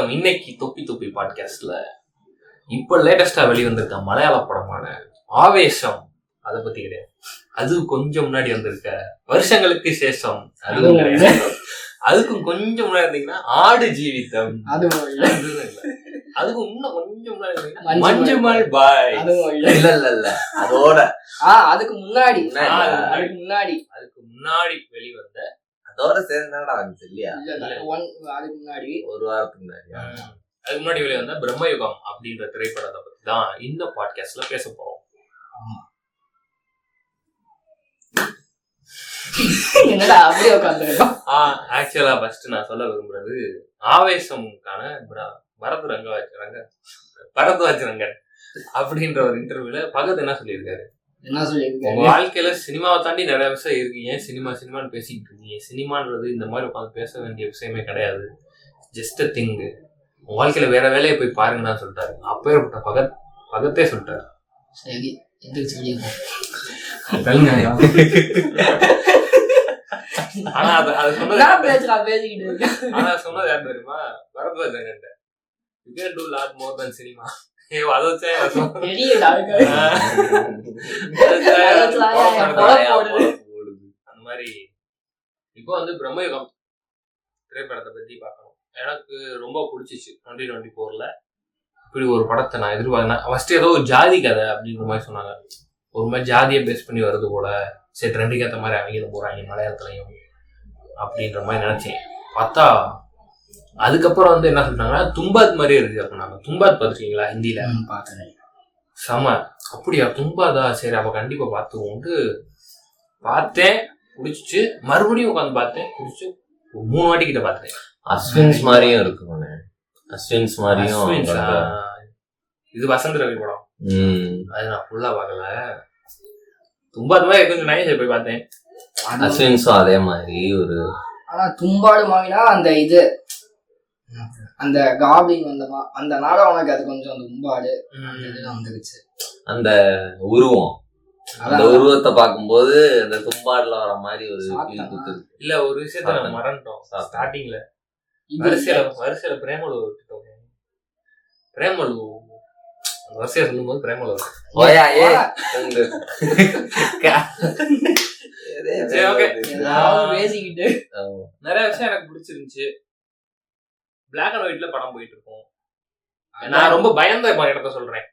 வணக்கம். இன்னைக்கு தொப்பி தொப்பி பாட்காஸ்ட்ல இப்போ லேட்டஸ்டா வெளிவந்திருக்க மலையாள படமான ஆவேசம் அதை பத்தி கிடையாது. அது கொஞ்சம் முன்னாடி வந்திருக்க வருஷங்களுக்கு சேஷம் அதுவும் கிடையாது. அதுக்கும் கொஞ்சம் முன்னாடி இருந்தீங்கன்னா ஆடு ஜீவிதம் அதுக்கும் இன்னும் கொஞ்சம் முன்னாடி இருந்தீங்கன்னா மஞ்சுமல் பாய் இல்ல அதோட அதுக்கு முன்னாடி வெளிவந்த அதோட சேர்ந்தாடா வந்துச்சு இல்லையா? அதுக்கு முன்னாடி ஒரு வாரத்துக்கு முன்னாடி அதுக்கு முன்னாடி வெளிவந்த பிரம்மயுகம் அப்படின்ற திரைப்படத்தை பத்தி தான் இந்த பாட்காஸ்ட்ல பேச போறோம். என்னடா அப்படியே உட்காந்துருக்கோம். ஆக்சுவலா ஃபர்ஸ்ட் நான் சொல்ல விரும்புறது ஆவேசமுக்கான பரத்வாஜ் ரங்கன் அப்படின்ற ஒரு இன்டர்வியூல பகத் என்ன சொல்லியிருக்காரு, உங்க வாழ்க்கையில சினிமாவை தாண்டி நிறைய விஷயம் இருக்கு, ஏன் சினிமான்னு பேசிக்கிட்டு இருக்கீங்க, சினிமான்றது இந்த மாதிரி உட்காந்து பேச வேண்டிய விஷயமே கிடையாது, ஜஸ்ட் அ திங், உங்க வாழ்க்கையில வேற வேலையை போய் பாருங்கன்னு சொல்லிட்டாரு. அப்பேற்பட்ட பகத்தே சொல்லிட்டாரு. சரி, ஆனா அது சொன்னது யார் தெரியுமா? Bharadwaj Rangan. You can do lot more than cinema. அந்த மாதிரி இப்போ வந்து பிரம்மயுகம் திரைப்படத்தை பத்தி பார்க்கணும். எனக்கு ரொம்ப பிடிச்சிச்சு. 2024ல இப்படி ஒரு படத்தை நான் எதிர்பார்த்தேன். ஃபர்ஸ்ட் ஏதோ ஒரு ஜாதி கதை அப்படின்ற மாதிரி சொன்னாங்க. ஒரு மாதிரி ஜாதியை பேஸ் பண்ணி வருது போல, சரி ட்ரெண்டுக்கு ஏற்ற மாதிரி அவங்களும் போறாங்க மலையாளத்துலையும் அப்படின்ற மாதிரி நினைச்சேன். பார்த்தா அதுக்கப்புறம் வந்து என்ன சொல்றாங்கன்னா தும்பாத் மாதிரியே இருக்கு அப்படின்னாங்க. தும்பாத் பார்த்துருக்கீங்களா? ஹிந்தியில பார்த்தேன். செம. அப்படியா தும்பாதா, சரி அப்ப கண்டிப்பா பார்த்துவோம்ட்டு பார்த்தேன். பிடிச்சிச்சு. மறுபடியும் உட்காந்து பார்த்தேன். பிடிச்சி 3 வாட்டி கிட்ட பார்த்தேன். அஸ்வின்ஸ் மாதிரியும் இருக்கு. அஸ்வின்ஸ் மாதிரியும் இது வசந்த் ரவி படம். அது நான் ஃபுல்லா பார்க்கல. தும்பாத் மாதிரி கொஞ்சம் நைஸ் போய் பார்த்தேன். அஸ்வின்ஸும் அதே மாதிரி ஒரு ஆனா தும்பாடு மாவினா அந்த இது அந்த காப்ளிங் அந்த நாடம் உனக்கு அது கொஞ்சம் அந்த தும்பாடு வந்துருச்சு. அந்த உருவம், அந்த உருவத்தை பார்க்கும்போது அந்த தும்பாடுல வர மாதிரி ஒரு இல்ல. ஒரு விஷயத்த நம்ம மறந்துட்டோம் ஸ்டார்டிங்ல. வரிசையில பிரேமலு வரிசையா சொல்லும் போது பிரேமலு பேசிக்கிட்டு நிறைய விஷயம் எனக்கு பிடிச்சிருந்துச்சு. பிளாக் அண்ட் ஒயிட்ல படம் போயிட்டு இருக்கோம். நான் ரொம்ப பயந்த இடத்த சொல்றேன்.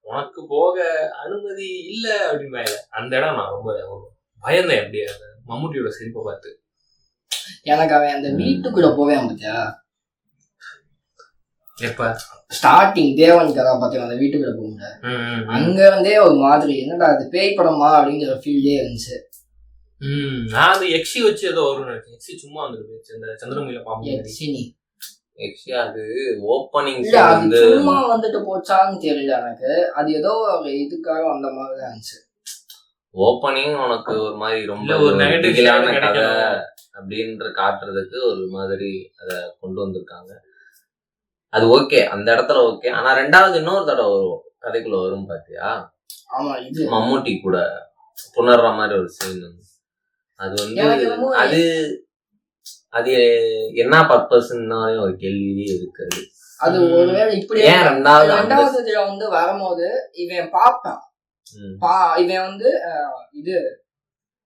உனக்கு போக அனுமதி இல்ல அப்படின்னு அந்த இடம் நான் ரொம்ப பயந்தேன். அப்படியே மம்முட்டியோட சிரிப்பை பார்த்து எனக்கு அவன் அந்த வீட்டுக்குள்ள போவேன் பார்த்தியா? எப்ப ஸ்டார்டிங் தேவன் கதாபாத்திரம் அந்த வீட்டுக்குள்ள போகுங்க, அங்க இருந்தே ஒரு மாதிரி என்னடா அது பேய் படமா அப்படிங்கிற ஃபீல்டே இருந்துச்சு. நான் அந்த எக்ஸி வச்சு ஏதோ வரும் நினைச்சேன். எக்ஸி சும்மா வந்துட்டு அந்த சந்திரமுகில பாம்பு அது ஓப்பனிங் சும்மா வந்துட்டு போச்சான்னு தெரியல எனக்கு. அது ஏதோ இதுக்காக அந்த மாதிரி தான் இருந்துச்சு. ஓப்பனிங் உனக்கு ஒரு மாதிரி ரொம்ப ஒரு நெகட்டிவான கதை அப்படின்ற காட்டுறதுக்கு ஒரு மாதிரி அதை கொண்டு வந்திருக்காங்க. அது ஓகே, அந்த இடத்துல ஓகே. ஆனா ரெண்டாவது இன்னொரு தடவை வரும் கதைக்குள்ள வரும் பாத்தியா? ஆமா, இது மம்முட்டி கூட புணர்ற மாதிரி ஒரு சீன். அது வந்து அது என்ன பர்பஸ்ன்னு ஒரு கேள்வியே இருக்காது. அது ஒருவேளை இப்படி ரெண்டாவது வந்து வரும்போது இவன் பாப்பான். இவன் வந்து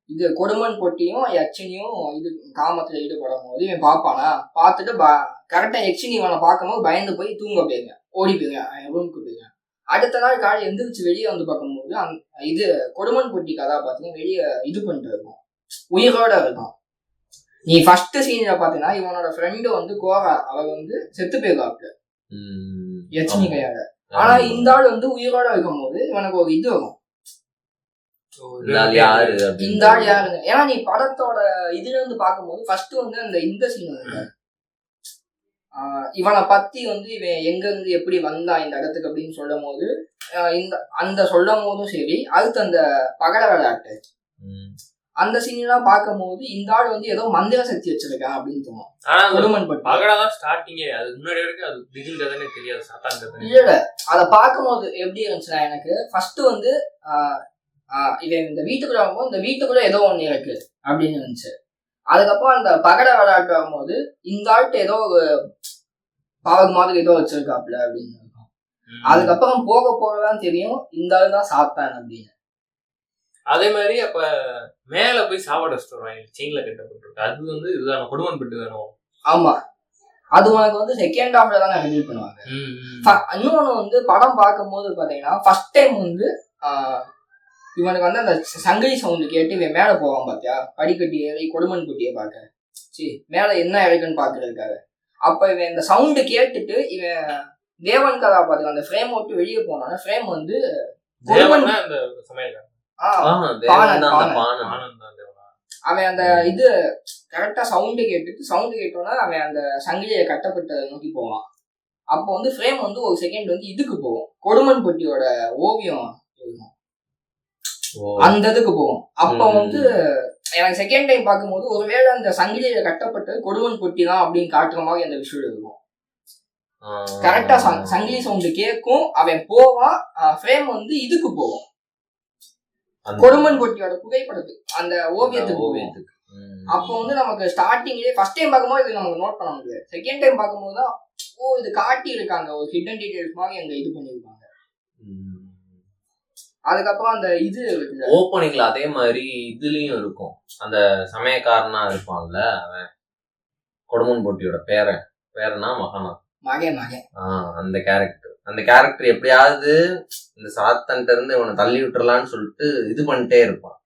இது கொடுமன் பொட்டியும் யட்சினியும் இது காமத்துல ஈடுபடும் போது இவன் பாப்பானா, பார்த்துட்டு கரெக்டா யட்சினி இவனை பார்க்கும்போது பயந்து போய் தூங்க போயிருங்க, ஓடி போயிருங்க, ரூமுக்கு போயிருங்க. அடுத்த நாள் காலையில் எந்திரிச்சு வெளியே வந்து பார்க்கும்போது இது கொடுமன் பொட்டி கதாபாத்திரம் வெளியே இது பண்ணிட்டு இருக்கும், உயிரோட இருக்கும். நீ ஃபர்ஸ்ட் சீன்ல பாத்தீங்கன்னா இவனோட ஃப்ரெண்டு வந்து கோகா, அவ வந்து செத்து போயிருக்காப்ல யட்சினி கையால. ஆனா இந்த ஆள் வந்து உயிரோட இருக்கும் போது இவனுக்கு ஒரு இது வரும், இந்த ஆள் யாருங்க. ஏன்னா நீ படத்தோட இதுல இருந்து பார்க்கும்போது ஃபர்ஸ்ட் வந்து அந்த இந்த சீன் வந்து இவனை பத்தி வந்து இவன் எங்க இருந்து எப்படி வந்தான் இந்த இடத்துக்கு அப்படின்னு சொல்லும் போது அந்த சொல்லும் போதும் சரி, அடுத்து அந்த பகட விளையாட்டு அந்த சீன்லாம் பார்க்கும் போது இந்த ஆள் வந்து ஏதோ மந்திர சக்தி வச்சிருக்கான் அப்படின்னு தோணும். இல்ல அத பார்க்கும்போது எப்படி இருந்துச்சுன்னா எனக்கு ஃபர்ஸ்ட் வந்து இவன் இந்த வீட்டுக்குள்ள வரும்போது இந்த வீட்டுக்குள்ள ஏதோ ஒண்ணு இருக்கு அப்படின்னு இருந்துச்சு. அதுக்கப்புறம் அந்த பகட விளையாட்டு வரும்போது இந்த ஆள்கிட்ட ஏதோ ஒரு பாவக்கு மாதிரி ஏதோ வச்சிருக்காப்ல அப்படின்னு இருக்கும். அதுக்கப்புறம் போக போகதான் தெரியும் இந்த ஆள் தான் சாத்தான் அப்படின்னு. அதே மாதிரி அப்ப மேல போய் சாப்பாடு வச்சுட்டு வருவாங்க செயின்ல கட்டப்பட்டிருக்கு. அது வந்து இதுதான கொடுமன் பெட்டு வேணும். ஆமா, அது உனக்கு வந்து செகண்ட் ஹாஃப்ல தான் ரிலீவ் பண்ணுவாங்க. இன்னொன்னு வந்து படம் பார்க்கும்போது பாத்தீங்கன்னா ஃபர்ஸ்ட் டைம் வந்து இவனுக்கு வந்து அந்த சங்கிலி சவுண்டு கேட்டு இவன் மேல போவான் பாத்தியா, படிக்கட்டி ஏறி கொடுமன் குட்டியை பார்க்க, சரி மேல என்ன இருக்குன்னு பாக்குறதுக்காக. அப்ப இவன் இந்த சவுண்டு கேட்டுட்டு இவன் தேவன் கதாபாத்திரம் அந்த ஃப்ரேம் விட்டு வெளியே போனான ஃப்ரேம் வந்து அவன் அந்த இது கரெக்டா சவுண்டு கேட்டோன்னா அவன் அந்த சங்கிலியை கட்டப்பட்ட நோக்கி போவான். அப்போ வந்து ஃப்ரேம் வந்து ஒரு செகண்ட் வந்து இதுக்கு போகும், கொடுமன் பொட்டியோட ஓவியம் இருக்கும் அந்த இதுக்கு போகும். அப்ப வந்து எனக்கு செகண்ட் டைம் பார்க்கும்போது ஒருவேளை அந்த சங்கிலியில கட்டப்பட்டது கொடுமன் பொட்டி தான் அப்படின்னு காட்டுற மாதிரி அந்த விஷயம் இருக்கும். கரெக்டா சங்கிலி சவுண்டு கேட்கும், அவன் போவான், ஃப்ரேம் வந்து இதுக்கு போகும், கொடுமன் பொட்டியோட புகைப்படத்துக்கு அந்த ஓவியத்துக்கு. அப்போ வந்து நமக்கு ஸ்டார்டிங்லேயே ஃபர்ஸ்ட் டைம் பார்க்கும்போது இது நமக்கு நோட் பண்ண முடியாது. செகண்ட் டைம் பார்க்கும்போது தான் இது காட்டி இருக்காங்க, ஒரு ஹிடன் டீடைல்ஸ் மாதிரி அங்க இது பண்ணிருக்காங்க. அதுக்கப்புறம் அந்த இது ஓப்பனிங்ல அதே மாதிரி இதுலயும் இருக்கும், அந்த சமயக்காரனா இருப்பான்ல அவன் கொடுமன் பொட்டியோட பேரனா மகனா மகன் அந்த கேரக்டர் எப்படியாவது இந்த சாத்தன்ட்ட இருந்து இவனை தள்ளி விட்டுறலான்னு சொல்லிட்டு இது பண்ணிட்டே இருப்பான்.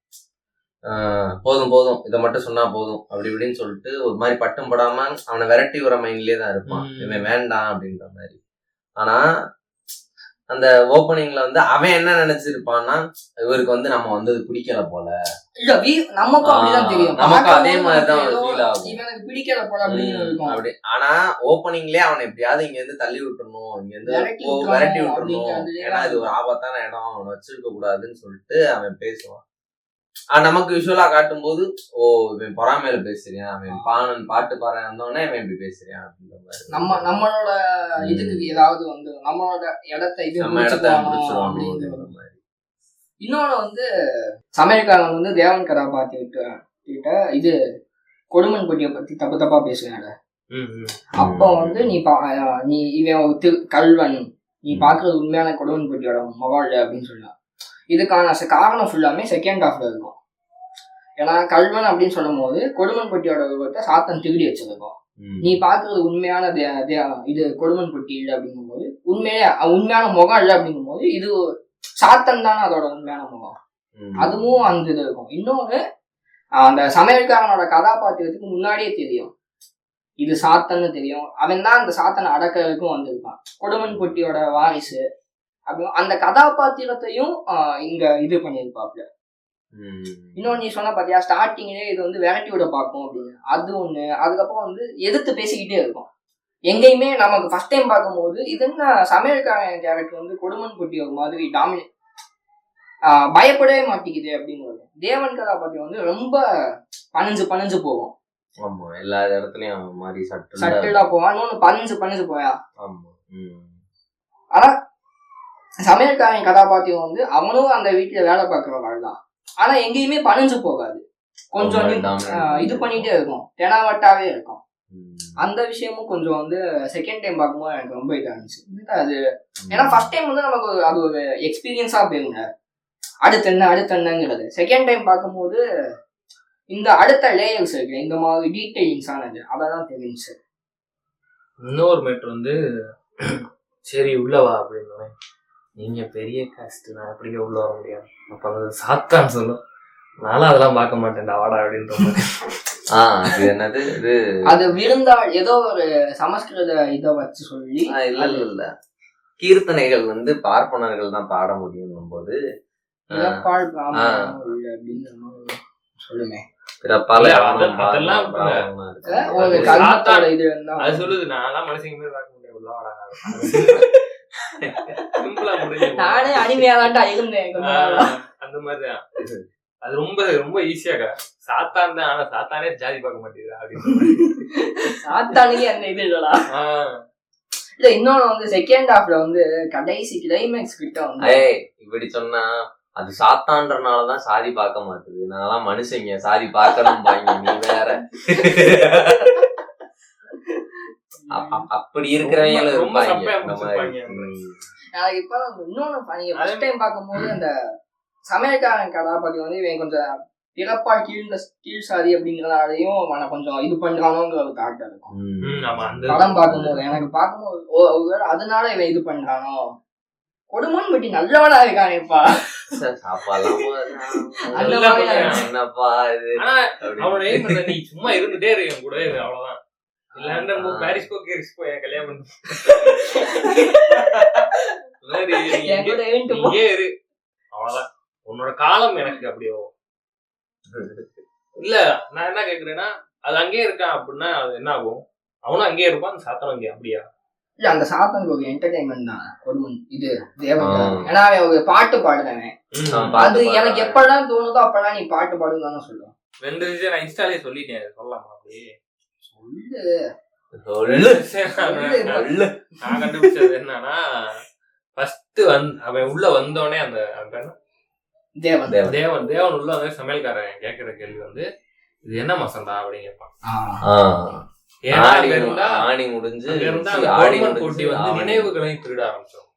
போதும் இதை மட்டும் சொன்னா போதும் அப்படி இப்படின்னு சொல்லிட்டு ஒரு மாதிரி பட்டும் படாம அவனை விரட்டி வர மைண்ட்லயே தான் இருப்பான், இவன் வேண்டாம் அப்படின்ற மாதிரி. ஆனா அந்த ஓப்பனிங்ல வந்து அவன் என்ன நினைச்சிருப்பான்னா, இவருக்கு வந்து நம்ம வந்தது பிடிக்கல போல, நமக்கு அதே மாதிரிதான் ஃபீல் ஆகும், இவனுக்கு பிடிக்கல போல அப்படி. ஆனா ஓப்பனிங்லயே அவனை எப்படியாவது இங்க இருந்து தள்ளி விட்டுறணும், இங்க இருந்து விரட்டி விட்டுறணும், ஏன்னா இது ஒரு ஆபத்தான இடம், அவனை வச்சிருக்க கூடாதுன்னு சொல்லிட்டு அவன் பேசுவான். நமக்கு விஷுவலா காட்டும் போது இவன் பொறாமையில பேசுறியான், அவன் பாட்டு பாரு வந்தோடனே இவன் இப்படி பேசுறியான் அப்படின்ற மாதிரி நம்மளோட இதுக்கு ஏதாவது வந்து நம்மளோட இடத்தை அப்படிங்கிற மாதிரி. இன்னொன்னு வந்து சமையல்காரன் வந்து தேவன் கதாபாத்திரத்திட்ட இது கொடுமன் பொட்டியை பத்தி தப்பா பேசுறாங்க. அப்போ வந்து நீ இவன் ஒரு கல்வன், நீ பாக்குறது உண்மையான கொடுமன் பொட்டியோட மொபைல் அப்படின்னு சொல்லலாம். இதுக்கான காரணம் ஃபுல்லாமே செகண்ட் ஹாஃப்ல இருக்கும். ஏன்னா கல்வன் அப்படின்னு சொல்லும் போது கொடுமன் பொட்டியோட உருவத்தை சாத்தன் திருடி வச்சிருக்கோம். நீ பாக்குறது உண்மையான இது கொடுமன் பொட்டி இல்லை அப்படிங்கும் போது உண்மையான முகம் இல்லை அப்படிங்கும் போது இது சாத்தன் தானே அதோட உண்மையான முகம், அதுவும் அந்த இது இருக்கும். இன்னொன்னு அந்த சமையல்காரனோட கதாபாத்திரத்துக்கு முன்னாடியே தெரியும் இது சாத்தன்னு தெரியும், அவன் தான் அந்த சாத்தனை அடக்கிறதுக்கும் வந்திருக்கான், கொடுமன் பொட்டியோட வாரிசு. அப்போ அந்த கதாபாத்திரத்தையும் இங்க இது பண்ணியிருப்பாப்ல. இன்னொன்னு நீ சொன்ன பாத்தியா ஸ்டார்டிங்லேயே இது வந்து விரட்டி விட பார்க்கும் அப்படின்னு, அது ஒண்ணு. அதுக்கப்புறம் வந்து எதிர்த்து பேசிக்கிட்டே இருக்கும் எங்கேயுமே. நமக்கு ஃபர்ஸ்ட் டைம் பார்க்கும்போது இது என்ன சமையல்காரன் கேரக்டர் வந்து கொடுமன் பொட்டி ஒரு மாதிரி பயப்படவே மாட்டேங்குது அப்படின்னு. தேவன் கதாபாத்திரம் வந்து ரொம்ப பணிஞ்சு போவோம். ஆமா, எல்லா இடத்துலயும் மாதிரி சட்டிலா போவான், இன்னொன்னு பணிஞ்சு போயா. ஆனா சமையல்காரன் கதாபாத்திரம் வந்து அவனும் அந்த வீட்டுல வேலை பார்க்கிறவங்க தான், ஆனா எங்கேயுமே பணிஞ்சு போகாது, கொஞ்சம் இது பண்ணிட்டே இருக்கும், தெனாவட்டாவே இருக்கும். அந்த விஷயமும் கொஞ்சம் வந்து செகண்ட் டைம் பார்க்கும்போது எனக்கு ரொம்ப இதா இருந்துச்சு. அது ஏன்னா ஃபர்ஸ்ட் டைம் வந்து நமக்கு அது ஒரு எக்ஸ்பீரியன்ஸா போயிருங்க, அடுத்து என்னங்கிறது. செகண்ட் டைம் பார்க்கும்போது இந்த அடுத்த லேயர்ஸ் இருக்கு, இந்த மாதிரி டீடைலிங்ஸ் ஆனது அதெல்லாம் தெரிஞ்சு. இன்னொரு மேட்ரு வந்து சரி உள்ளவா அப்படின்னு, நீங்க பெரிய காஸ்ட், நான் எப்படிங்க உள்ள வர முடியாது, அப்ப அந்த சாத்தான் சொல்லும், நானும் அதெல்லாம் பார்க்க மாட்டேன் வாடா அப்படின்ற மாதிரி. என்னது இது அது விருந்தாள் ஏதோ ஒரு சமஸ்கிருத இதை வச்சு சொல்லி இல்ல கீர்த்தனைகள் வந்து பார்ப்பனர்கள் தான் பாட முடியும் போது சொல்லுமே சொல்லுது. நான் மனுஷங்க மாதிரி பார்க்க முடியாது, உள்ள வாடா நானே அனிமையாதான்டா இருந்தேன் அந்த மாதிரிதான். அது ரொம்ப ரொம்ப ஈஸியாக சாத்தான் தான், ஆனா சாத்தானே ஜாதி பார்க்க மாட்டேங்குது அப்படின்னு சாத்தானுக்கு அந்த இது இல்லடா. இல்ல இன்னொன்னு வந்து செகண்ட் ஹாஃப்ல வந்து கடைசி கிளைமேக்ஸ் கிட்ட வந்து இப்படி சொன்னா அது சாத்தான்றனாலதான் சாதி பார்க்க மாட்டேது, நான்லாம் மனுஷங்க சாதி பார்க்கணும் பாங்க, நீ வேற. அப்படி இருக்கிறவங்க ரொம்ப இருப்பாங்க சப்பையா இந்த மாதிரி. முடிச்சிருப்பாங்க. எனக்கு இப்ப இன்னொன்னு நீங்க ஃபர்ஸ்ட் டைம் பார்க்கும்போது அந்த சமையல்காரன் கதாபாத்திரம் வந்து இவன் கொஞ்சம் பிறப்பா கீழ் சாதி அப்படிங்கறதாலையும் அவனை கொஞ்சம் இது பண்றானோங்கிற ஒரு தாட் இருக்கும் ஆமா, அந்த படம் பார்க்கும்போது. எனக்கு பார்க்கும்போது ஒருவேளை அதனால இவன் இது பண்றானோ. கொடுமன் பட்டி நல்லவனா இருக்கானேப்பா. அந்த மாதிரி என்னப்பா இது ஆனா அப்படி. அவனோட aim என்ன, நீ சும்மா இருந்துட்டே இரு என் கூட இரு, அவ்வளவுதான். லண்டன் போ, பாரிஸ் போ, கேரிஸ் போ, என் கல்யாணம் பண்ணு. இந்த மாதிரி நீ என் கூட இருந்துட்டு போ. இங்கே இரு, அவ்வளவுதான். உன்னோட காலம் எனக்கு அப்படியே இல்ல. நான் என்ன கேக்குறேன்னா, அது அங்கேயே இருக்கான் அப்படின்னா அது என்ன ஆகும்? அவனும் அங்கேயே இருப்பான், அந்த சாத்தனும் அங்கே. அப்படியா? இல்ல, அந்த சாத்தனுக்கு ஒரு என்டர்டைன்மெண்ட் தான் கொடுமன் இது தேவன். ஏன்னா அவன் ஒரு பாட்டு பாடுறவன். அது எனக்கு எப்பெல்லாம் தோணுதோ அப்பெல்லாம் நீ பாட்டு பாடுன்னு தானே சொல்லுவான். 2 விஷயம் நான் இன்ஸ்டாலே சொல்லிட்டேன், சொல்லலாமா? அப்படியே சொல்லு. நான் கண்டுபிடிச்சது என்னன்னா, ஃபர்ஸ்ட் அவன் உள்ள வந்தோடனே அந்த தேவன் தேவன் உள்ள வந்து சமையல்காரன் கேட்கிற கேள்வி வந்து, இது என்ன மசாலா அப்படின்னு கேட்பான். ஆணி முடிஞ்சு போட்டி வந்து நினைவுகளை திருட ஆரம்பிச்சோம்.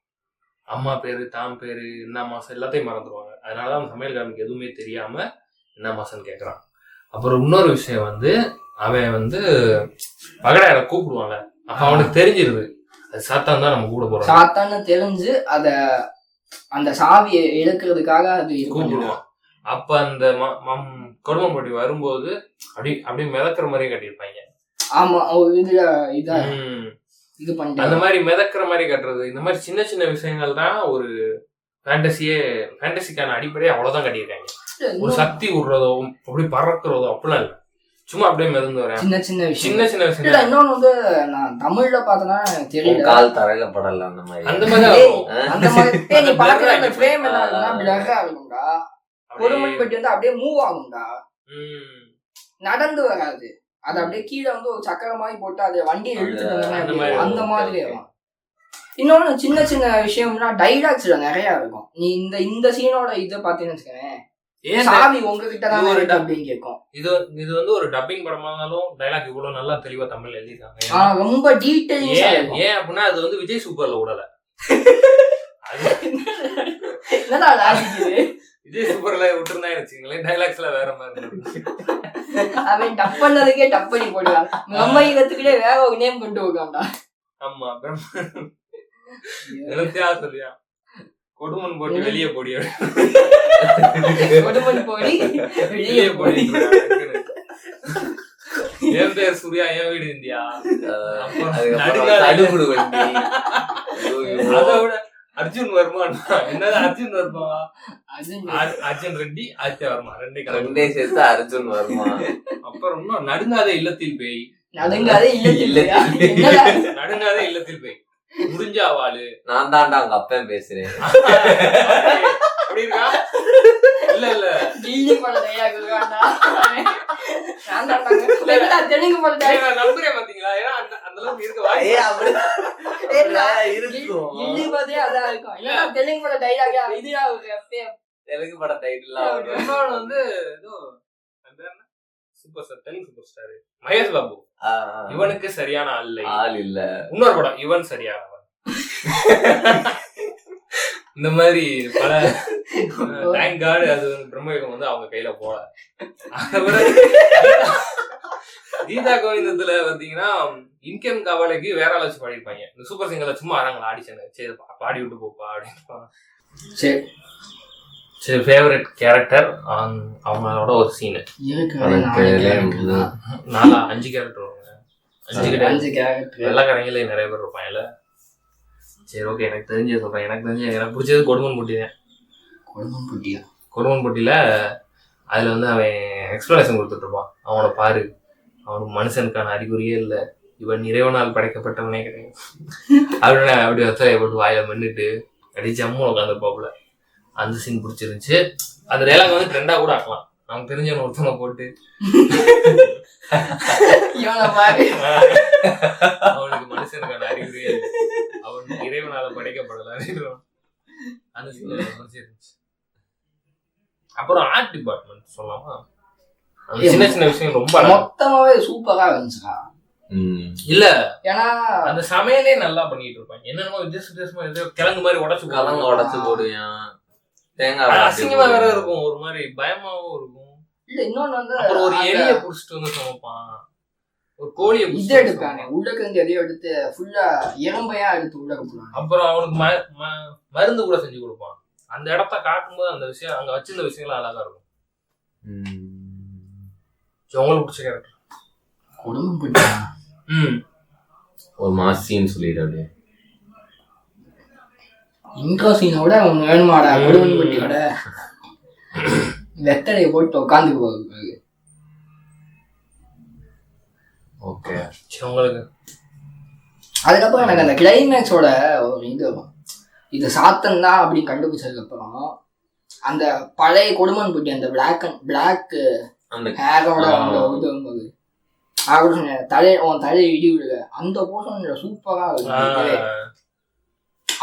அம்மா பேரு, தாம் பேரு, என்ன மாசம் எல்லாத்தையும் மறந்துடுவாங்க. அதனாலதான் அந்த சமையல்காரனுக்கு எதுவுமே தெரியாம என்ன மாசம்னு கேட்கறான். அப்புறம் இன்னொரு விஷயம் வந்து, அவன் வந்து பகடாயில கூப்பிடுவாங்க. அப்ப அவனுக்கு தெரிஞ்சிருது அது சாத்தான் தான் நம்ம கூட போறோம். சாத்தான்னு தெரிஞ்சு அந்த சாவியை எடுக்கிறதுக்காக அது கூப்பிடுவான். அப்ப அந்த கொடுமன் போட்டி வரும்போது அப்படி மிதக்கிற மாதிரியே கட்டியிருப்பாங்க. ஆமா, இது பண்ணிட்டு அந்த மாதிரி மிதக்கிற மாதிரி கட்டுறது. இந்த மாதிரி சின்ன சின்ன விஷயங்கள் தான் ஒரு ஃபேண்டசிக்கான அடிப்படையே. அவ்வளவுதான் கட்டியிருக்காங்க. ஒரு சக்தி விடுறதோ அப்படி பறக்கிறதோ அப்படிலாம் இல்ல. சும்மா அப்படியே மிதந்து வரேன். சின்ன சின்ன விஷயம். இன்னொன்னு வந்து நான் தமிழ்ல பார்த்தனா தெரியல, கால் தரையில படல அந்த மாதிரி. அந்த மாதிரி நீ பாக்குற அந்த ஃப்ரேம் என்ன பிளர் ஆகும்டா. கொடுமன் பட்டி வந்து அப்படியே மூவ் ஆகும்டா, நடந்து வராது. அது அப்படியே கீழே வந்து ஒரு சக்கர மாதிரி போட்டு அதை வண்டியை எடுத்துட்டு அந்த மாதிரி வரும். இன்னொன்னு சின்ன சின்ன விஷயம்னா டைலாக்ஸ்ல நிறைய இருக்கும். நீ இந்த சீனோட இதை பாத்தீங்கன்னு வச்சுக்கேன், சாவி உங்ககிட்ட தான் அப்படின்னு கேட்கும். இது வந்து ஒரு டப்பிங் படமா இருந்தாலும் டைலாக் இவ்வளவு நல்லா தெளிவா தமிழ்ல எழுதிருக்காங்க. ரொம்ப டீடைல்ஸா இருக்கும். ஏன் அப்படின்னா அது வந்து விஜய் சூப்பர்ல விடல. என்னடா லாஜிக்? விஜய் சூப்பர்ல விட்டுருந்தா வச்சுங்களேன், டைலாக்ஸ்ல வேற மாதிரி. அவன் டப் பண்ணதுக்கே டப் பண்ணி போடுவான். பிரம்மயுகத்துக்கிட்டே வேற ஒரு நேம் கொண்டு போகாண்டா. ஆமா, எழுத்தியா சொல்லியா கொடுமன் போட்டு வெளியே போடி, கொடுமன் போடி வெளியே போடி. என் பேர் சூர்யா, என் வீடு இந்தியா. அதோட அர்ஜுன் வர்மான் என்னது? அர்ஜுன் வர்மாவா? அர்ஜுன் ரெட்டி, ஆதித்ய வர்மா ரெண்டே சேர்த்து அர்ஜுன் வர்மா. அப்புறம் இன்னும் நடுங்காதே இல்லத்தில் பேய். நடுங்காதே இல்லத்தில் பேய். முடிஞ்சா வாழு. நான் தாண்டா அவங்க அப்பன் பேசுறேன். இல்ல இல்ல தெலுங்கு நம்புறேன் பாத்தீங்களா? ஏன்னா அந்த அளவுக்கு இருக்க தெலுங்கு பட டைலாக் தெலுங்கு பட டைட்டில் வந்து ஏதோ super star, Telugu super star Mahesh Babu. இவனுக்கு சரியான ஆள் இல்ல. இன்னொரு படம் இவன் சரியானவன். இந்த மாதிரி பல தேங்க் காட் அது பிரம்மயுகம் வந்து அவங்க கையில போல. கீதா கோவிந்தத்துல பாத்தீங்கன்னா இன்கம் கவலைக்கு வேற ஆள் வச்சு பாடிருப்பாங்க. இந்த சூப்பர் சிங்கர்ல சும்மா வராங்களா ஆடிஷன், சரி பாடி விட்டு போப்பா அப்படின்னு. சரி ஃபேவரட் கேரக்டர் அவங்களோட ஒரு சீனு 5 கேரக்டர் வருவாங்க. 5 கேரக்டர் எல்லா கடைகளையும் நிறைய பேர் இருப்பாங்கல்ல. சரி ஓகே, எனக்கு தெரிஞ்சது சொல்றேன். எனக்கு பிடிச்சது கொடுமன் போட்டி தான். கொடுமன் போட்டியில அதுல வந்து அவன் எக்ஸ்பிளனேஷன் கொடுத்துட்டு இருப்பான். அவனை பாரு, அவனுக்கு மனுஷனுக்கான அறிகுறியே இல்லை, இவன் இறைவனால் படைக்கப்பட்டவனே கிடையாது அப்படின்னு அப்படி வச்சலையை போட்டு வாயில மண்ணிட்டு அப்படி ஜம்மு உட்காந்துருப்பாப்புல. அந்த சீன் பிடிச்சிருந்துச்சு. அந்த டைலாக் வந்து ட்ரெண்டா கூட ஆக்கலாம். நமக்கு தெரிஞ்சவன் ஒருத்தவங்க போட்டு அவனுக்கு மனுஷனுக்கான அறிகுறியே இல்லை, அவன் இறைவனால படைக்கப்படல. அந்த சீன் பிடிச்சிருந்துச்சு. அப்புறம் ஆர்ட் டிபார்ட்மெண்ட் சொல்லலாமா? சின்ன சின்ன விஷயம் ரொம்ப மொத்தமாவே சூப்பரா இருந்துச்சுடா. இல்ல ஏன்னா அந்த சமையலே நல்லா பண்ணிட்டு இருப்பாங்க. என்னென்னமோ வித்தியாசமா ஏதோ கிழங்கு மாதிரி உடைச்சு போடுவான். தேங்காய் அசிங்கமா வேற இருக்கும், ஒரு மாதிரி பயமாவும் இருக்கும். இல்ல இன்னொன்னு வந்து அப்புறம் ஒரு எலிய புடிச்சிட்டு வந்து சமைப்பான், ஒரு கோழியை இதை எடுப்பாங்க உள்ளக்கு வந்து எதையோ எடுத்து ஃபுல்லா எறும்பையா எடுத்து உள்ளக்க போடுவாங்க. அப்புறம் அவனுக்கு மருந்து கூட செஞ்சு கொடுப்பான். அந்த இடத்த காட்டும்போது அந்த விஷயம் அங்க வச்சிருந்த விஷயம்லாம் அழகா இருக்கும். உங்களுக்கு பிடிச்ச கேரக்டர் குடும்பம் பிடிச்சா ஒரு மாசின்னு சொல்லிடுறாரு. இன்ட்ரோ சீனோட ஒண்ணு வேணுமாடா, குடும்பம் பட்டியோட வெத்தலையை போட்டு உட்காந்து போகுது. ஓகே உங்களுக்கு அதுக்கப்புறம் எனக்கு அந்த கிளைமேக்ஸோட ஒரு இது வரும். இது சாத்தன் தான் அப்படின்னு கண்டுபிடிச்சதுக்கு அப்புறம் அந்த பழைய கொடுமன் பட்டி அந்த பிளாக் ஹேரோட இது வரும்போது தலையை இடி விடுக அந்த போர்ஷன் சூப்பரா இருக்கும்.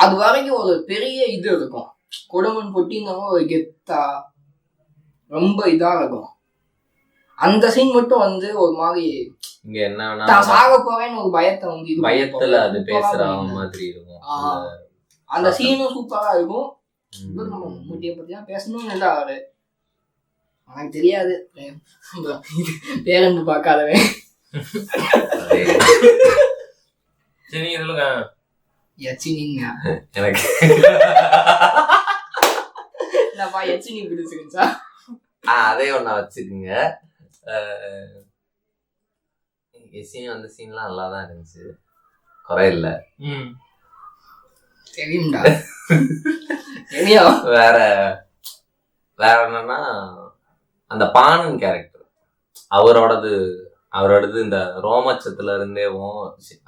அது வரைக்கும் ஒரு பெரிய இது இருக்கும். கொடுமன் பொட்டின்னு ஒரு கெத்தா ரொம்ப இதா இருக்கும். அந்த சீன் மட்டும் வந்து ஒரு மாதிரி இங்க என்ன தான் சாக போறேன்னு ஒரு பயத்தை வந்து இது பயத்துல அது பேசுற மாதிரி இருக்கும். அந்த சீனும் சூப்பரா இருக்கும். முட்டியை பத்தி தான் பேசணும்னு இல்லை அவரு, எனக்கு தெரியாது பேரன்பு பார்க்காதவன். சரி சொல்லுங்க. யச்சினிங்க எனக்கு என்னப்பா யச்சினி பிடிச்சிருந்துச்சா? அதே ஒண்ணா வச்சுக்குங்க. யச்சினி வந்த சீன்லாம் நல்லா தான் இருந்துச்சு, குறை இல்லை. தெரியும்டா. வேற என்னன்னா அந்த பானன் கேரக்டர் அவரோடது இந்த ரோமச்சத்துல இருந்தேவும்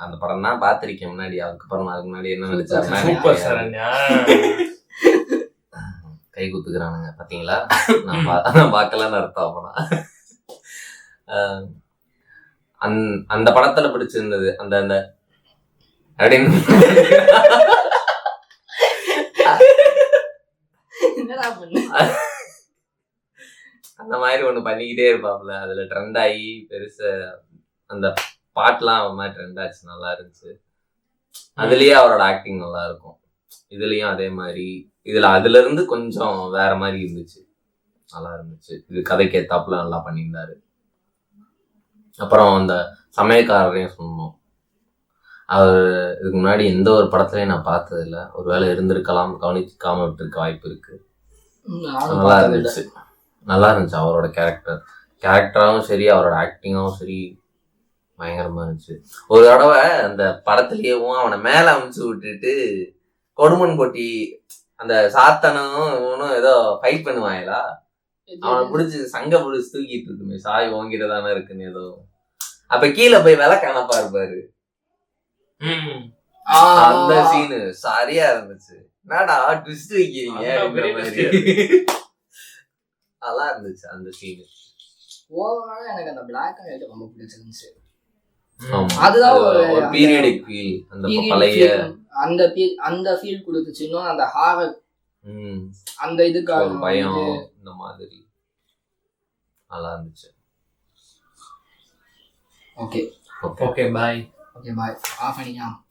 அந்த படம் தான் பாத்திருக்கேன் முன்னாடி. அதுக்கப்புறம் அதுக்கு முன்னாடி என்ன நினைச்சாருன்னா கை குத்துக்கிறானுங்க பாத்தீங்களா, நான் பார்க்கலன்னு அர்த்தம். அப்பனா அந்த படத்துல பிடிச்சிருந்தது அந்த அந்த அப்படின்னு அந்த மாதிரி ஒண்ணு பண்ணிக்கிட்டே இருப்பாப்ல. அதுல ட்ரெண்ட் ஆகி பெருசா அந்த பாட்டுலாம் அவன் மாதிரி ட்ரெண்ட் ஆச்சு, நல்லா இருந்துச்சு. அதுலயே அவரோட ஆக்டிங் நல்லா இருக்கும். இதுலயும் அதே மாதிரி அதுல இருந்து கொஞ்சம் வேற மாதிரி இருந்துச்சு, நல்லா இருந்துச்சு. இது கதைக்கு ஏத்தாப்புல நல்லா பண்ணியிருந்தாரு. அப்புறம் அந்த சமயக்காரரையும் சொன்னோம். அவர் இதுக்கு முன்னாடி எந்த ஒரு படத்துலயும் நான் பார்த்தது இல்லை. ஒருவேளை இருந்திருக்கலாம், கவனிக்காம விட்டுருக்க வாய்ப்பு இருக்கு. நல்லா இருந்துச்சு அவரோட கேரக்டராகவும் சரி, அவரோட ஆக்டிங்காகவும் சரி பயங்கரமா இருந்துச்சு. ஒரு தடவை அந்த படத்துலயேவும் அவனை மேல அமுச்சு விட்டுட்டு கொடுமன் கொட்டி அந்த சாத்தனும் ஏதோ ஃபைட் பண்ணுவாங்களா, அவனை பிடிச்சி சங்க பிடிச்சி தூக்கிட்டு இருக்குமே, சாய் ஓங்கிட்டதானே இருக்குன்னு ஏதோ. அப்ப கீழே போய் விலை காணப்பா இருப்பாரு. அந்த சீனு சரியா இருந்துச்சு. என்னடா ட்விஸ்ட் வைக்கிறீங்க, நல்லா இருந்துச்சு அந்த சீனு. ஓவரால எனக்கு அந்த Black and White ரொம்ப பிடிச்சிருந்துச்சு. அதுதான் ஒரு பீரியடிக் ஃபீல், அந்த பழைய அந்த ஃபீல் கொடுத்துச்சு. இன்னும் அந்த ஹாரர் அந்த இதுக்காக பயம் இந்த மாதிரி நல்லா இருந்துச்சு. Okay okay bye. ஆஃப் பண்ணிக்கலாம்.